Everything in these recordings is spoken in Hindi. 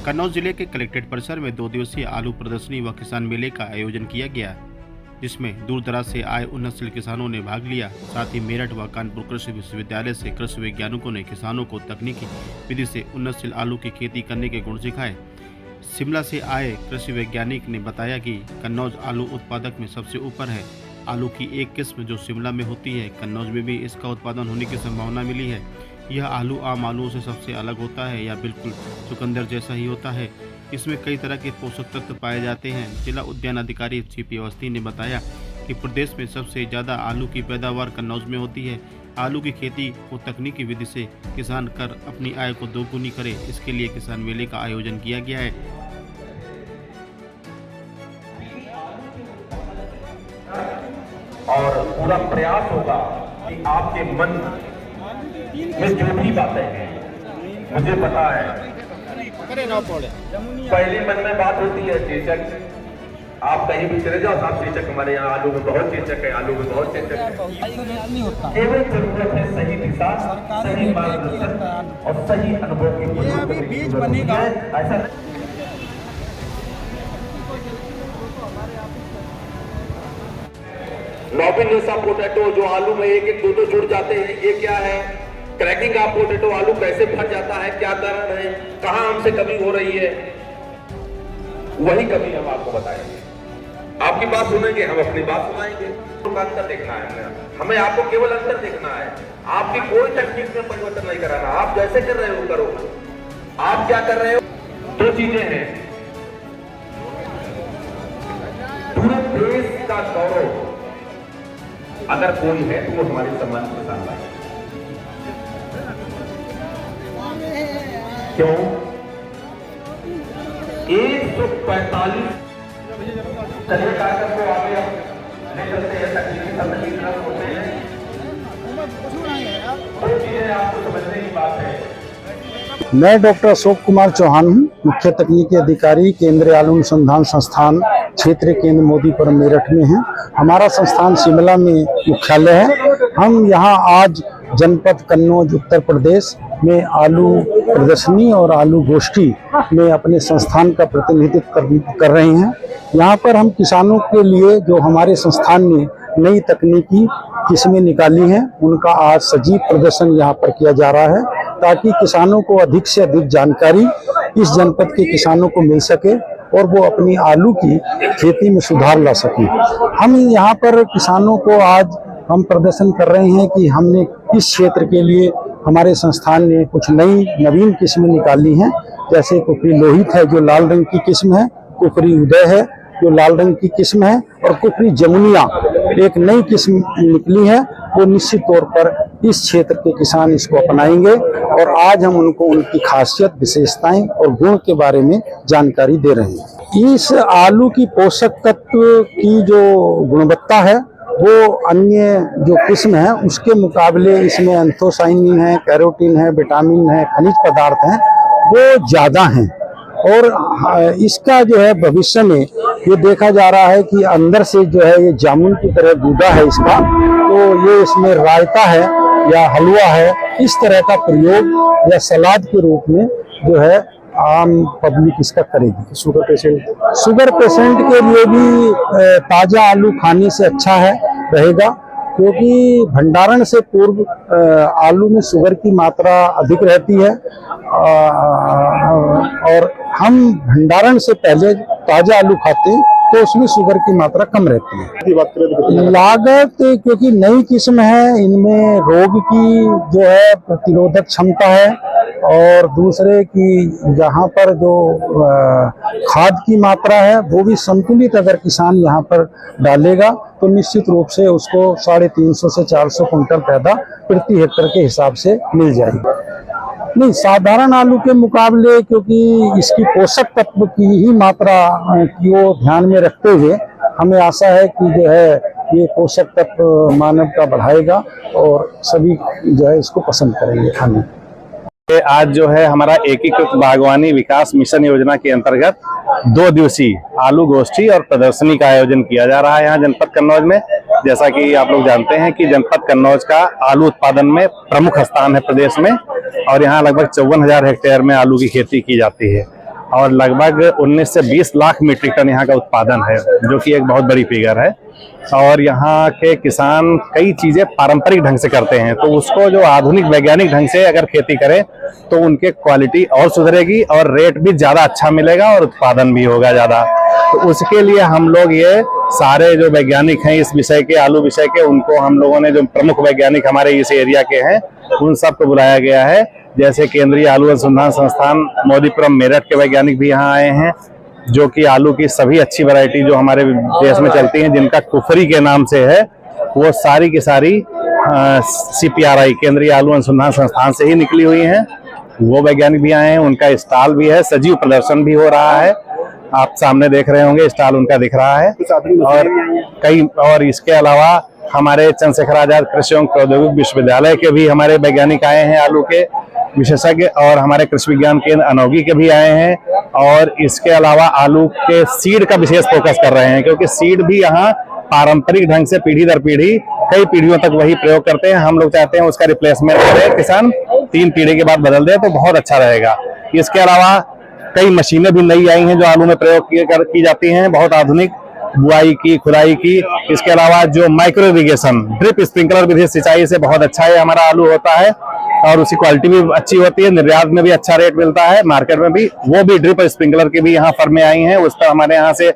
कन्नौज जिले के कलेक्ट्रेट परिसर में 2 दिवसीय आलू प्रदर्शनी व किसान मेले का आयोजन किया गया, जिसमें दूर दराज से आए उन्नतशील किसानों ने भाग लिया। साथ ही मेरठ व कानपुर कृषि विश्वविद्यालय से कृषि वैज्ञानिकों ने किसानों को तकनीकी विधि से उन्नतशील आलू की खेती करने के गुण सिखाए। शिमला से आए कृषि वैज्ञानिक ने बताया कि कन्नौज आलू उत्पादक में सबसे ऊपर है। आलू की एक किस्म जो शिमला में होती है, कन्नौज में भी इसका उत्पादन होने की संभावना मिली है। यह आलू आम आलूओं से सबसे अलग होता है या बिल्कुल चुकंदर जैसा ही होता है। इसमें कई तरह के पोषक तत्व पाए जाते हैं। जिला उद्यान अधिकारी सीपी अवस्थी ने बताया कि प्रदेश में सबसे ज़्यादा आलू की पैदावार कन्नौज में होती है। आलू की खेती को तकनीकी विधि से किसान कर अपनी आय को दोगुनी करे, इसके लिए किसान मेले का आयोजन किया गया है। और पूरा प्रयास होगा कि आपके मन में जो भी बातें हैं, मुझे पता है पहले मन में बात होती है चेचक। आप कहीं भी चले जाओ, साहब चेचक हमारे यहाँ आलू में बहुत चेचक है, आलू में बहुत चेचक है। केवल जरूरत है सही दिशा, सही मार्गदर्शन और सही अनुभव की। बीज बनेगा ऐसा नॉबिनेसा पोटैटो जो आलू में एक एक दो जुड़ जाते हैं, ये क्या है? क्रैकिंग ऑफ पोटैटो, आलू कैसे फट जाता है, क्या कारण है, कहां हमसे कमी हो रही है, वही कमी हम आपको बताएंगे। आपकी बात सुनेंगे, हम अपनी बात सुनाएंगे। अंतर देखना है हमें, आपको केवल अंतर देखना है। आपकी कोई तकनीक में परिवर्तन नहीं कराना, आप जैसे कर रहे हो करो। आप क्या कर रहे हो? 2 चीजें हैं। पूरे देश का गौरव अगर कोई है तो वो हमारे सम्मान किसान भाई। क्यों? 145 कार्यक्रम को आगे लेकर से तकनीकी सम्मेलन होते हैं। वो चीजें आपको समझने की बात है। मैं डॉक्टर अशोक कुमार चौहान हूँ, मुख्य तकनीकी अधिकारी केंद्रीय आलू अनुसंधान संस्थान क्षेत्रीय केंद्र मोदीपुरम मेरठ में है। हमारा संस्थान शिमला में मुख्यालय है। हम यहाँ आज जनपद कन्नौज उत्तर प्रदेश में आलू प्रदर्शनी और आलू गोष्ठी में अपने संस्थान का प्रतिनिधित्व कर रहे हैं। यहाँ पर हम किसानों के लिए जो हमारे संस्थान ने नई तकनीकी किस्में निकाली हैं, उनका आज सजीव प्रदर्शन यहाँ पर किया जा रहा है, ताकि किसानों को अधिक से अधिक जानकारी इस जनपद के किसानों को मिल सके और वो अपनी आलू की खेती में सुधार ला सकें। हम यहाँ पर किसानों को आज हम प्रदर्शन कर रहे हैं कि हमने इस क्षेत्र के लिए हमारे संस्थान ने कुछ नई नवीन किस्में निकाली हैं। जैसे कुफरी लोहित है जो लाल रंग की किस्म है, कुफरी उदय है जो लाल रंग की किस्म है, और कुफरी जमुनिया एक नई किस्म निकली है। वो निश्चित तौर पर इस क्षेत्र के किसान इसको अपनाएंगे और आज हम उनको उनकी खासियत, विशेषताएं और गुण के बारे में जानकारी दे रहे हैं। इस आलू की पोषक तत्व की जो गुणवत्ता है वो अन्य जो किस्म है उसके मुकाबले इसमें एंथोसाइनिन है, कैरोटीन है, विटामिन है, खनिज पदार्थ हैं, वो ज़्यादा हैं। और इसका जो है भविष्य में ये देखा जा रहा है कि अंदर से जो है ये जामुन की तरह गूदा है इसका, तो ये इसमें रायता है या हलवा है, इस तरह का प्रयोग या सलाद के रूप में जो है आम पब्लिक इसका करेगी। शुगर पेशेंट के लिए भी ताज़ा आलू खाने से अच्छा है रहेगा, क्योंकि भंडारण से पूर्व आलू में शुगर की मात्रा अधिक रहती है और हम भंडारण से पहले ताज़ा आलू खाते हैं तो उसमें शुगर की मात्रा कम रहती है। लागत क्योंकि नई किस्म है, इनमें रोग की जो है प्रतिरोधक क्षमता है, और दूसरे की यहाँ पर जो खाद की मात्रा है वो भी संतुलित अगर किसान यहाँ पर डालेगा तो निश्चित रूप से उसको 350 से 400 कुंटल पैदा प्रति हेक्टेयर के हिसाब से मिल जाएगी। नहीं, साधारण आलू के मुकाबले क्योंकि इसकी पोषक तत्व की ही मात्रा को ध्यान में रखते हुए हमें आशा है कि जो है ये पोषक तत्व मानव का बढ़ाएगा और सभी जो है इसको पसंद करेंगे खाने। आज जो है हमारा एकीकृत बागवानी विकास मिशन योजना के अंतर्गत 2 दिवसीय आलू गोष्ठी और प्रदर्शनी का आयोजन किया जा रहा है यहाँ जनपद कन्नौज में। जैसा कि आप लोग जानते हैं कि जनपद कन्नौज का आलू उत्पादन में प्रमुख स्थान है प्रदेश में, और यहाँ लगभग 54,000 हेक्टेयर में आलू की खेती की जाती है। और लगभग 19 से 20 लाख मीट्रिक टन यहाँ का उत्पादन है, जो कि एक बहुत बड़ी फिगर है। और यहाँ के किसान कई चीजें पारंपरिक ढंग से करते हैं, तो उसको जो आधुनिक वैज्ञानिक ढंग से अगर खेती करें तो उनके क्वालिटी और सुधरेगी और रेट भी ज्यादा अच्छा मिलेगा और उत्पादन भी होगा ज्यादा। तो उसके लिए हम लोग ये सारे जो वैज्ञानिक हैं इस विषय के, आलू विषय के, उनको हम लोगों ने, जो प्रमुख वैज्ञानिक हमारे इस एरिया के हैं, उन सबको बुलाया गया है। जैसे केंद्रीय आलू अनुसंधान संस्थान मोदीपुरम मेरठ के वैज्ञानिक भी यहाँ आए हैं, जो कि आलू की सभी अच्छी वैरायटी जो हमारे देश में चलती हैं, जिनका कुफरी के नाम से है, वो सारी की सारी CPRI केंद्रीय आलू अनुसंधान संस्थान से ही निकली हुई हैं। वो वैज्ञानिक भी आए हैं, उनका स्टॉल भी है, सजीव प्रदर्शन भी हो रहा है। आप सामने देख रहे होंगे, स्टॉल उनका दिख रहा है। और इसके अलावा हमारे चंद्रशेखर आजाद कृषि एवं प्रौद्योगिकी विश्वविद्यालय के भी हमारे वैज्ञानिक आए हैं, आलू के विशेषज्ञ, और हमारे कृषि विज्ञान केंद्र अनौगी के भी आए हैं। और इसके अलावा आलू के सीड का विशेष फोकस कर रहे हैं, क्योंकि सीड भी यहाँ पारंपरिक ढंग से पीढ़ी दर पीढ़ी कई पीढ़ियों तक वही प्रयोग करते हैं। हम लोग चाहते हैं उसका रिप्लेसमेंट करें, किसान 3 पीढ़ी के बाद बदल दे तो बहुत अच्छा रहेगा। इसके अलावा कई मशीनें भी नई आई हैं जो आलू में प्रयोग की जाती हैं, बहुत आधुनिक, बुआई की, खुदाई की। इसके अलावा जो माइक्रो इरिगेशन ड्रिप स्प्रिंकलर विधि सिंचाई से बहुत अच्छा है हमारा आलू होता है, और उसकी क्वालिटी भी अच्छी होती है, निर्यात में भी अच्छा रेट मिलता है, मार्केट में भी। वो भी ड्रिप स्प्रिंकलर की भी यहाँ फर्में आई हैं, उस पर हमारे यहाँ से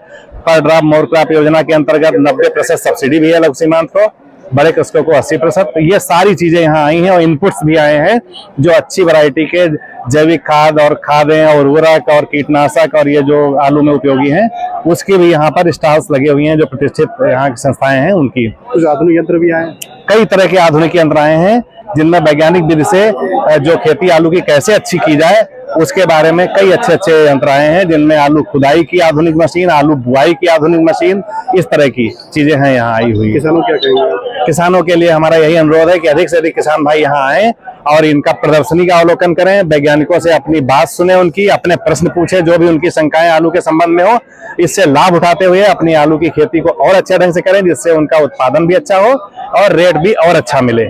पर ड्रॉप मोर क्रॉप योजना के अंतर्गत 90% सब्सिडी भी है लघु सीमांत को, बड़े कृषकों को 80%। तो ये सारी चीजें यहाँ आई हैं और इनपुट्स भी आए हैं जो अच्छी वैरायटी के जैविक खाद और खादें और उर्वरक और कीटनाशक और ये जो आलू में उपयोगी हैं, उसकी भी यहाँ पर स्टॉल्स लगे हुए हैं जो प्रतिष्ठित यहाँ की संस्थाएं हैं उनकी। कुछ आधुनिक यंत्र भी आए, कई तरह के आधुनिक यंत्र आए हैं, जिनमें वैज्ञानिक विधि से जो खेती आलू की कैसे अच्छी की जाए उसके बारे में कई अच्छे यंत्र आए हैं, जिनमें आलू खुदाई की आधुनिक मशीन, आलू बुआई की आधुनिक मशीन, इस तरह की चीजें हैं यहाँ आई हुई। किसानों क्या कहेंगे? किसानों के लिए हमारा यही अनुरोध है कि अधिक से अधिक किसान भाई यहाँ आए और इनका प्रदर्शनी का अवलोकन करें, वैज्ञानिकों से अपनी बात सुने, उनकी अपने प्रश्न पूछे, जो भी उनकी शंकाएं आलू के संबंध में हो, इससे लाभ उठाते हुए अपनी आलू की खेती को और अच्छे ढंग से करें, जिससे उनका उत्पादन भी अच्छा हो और रेट भी और अच्छा मिले।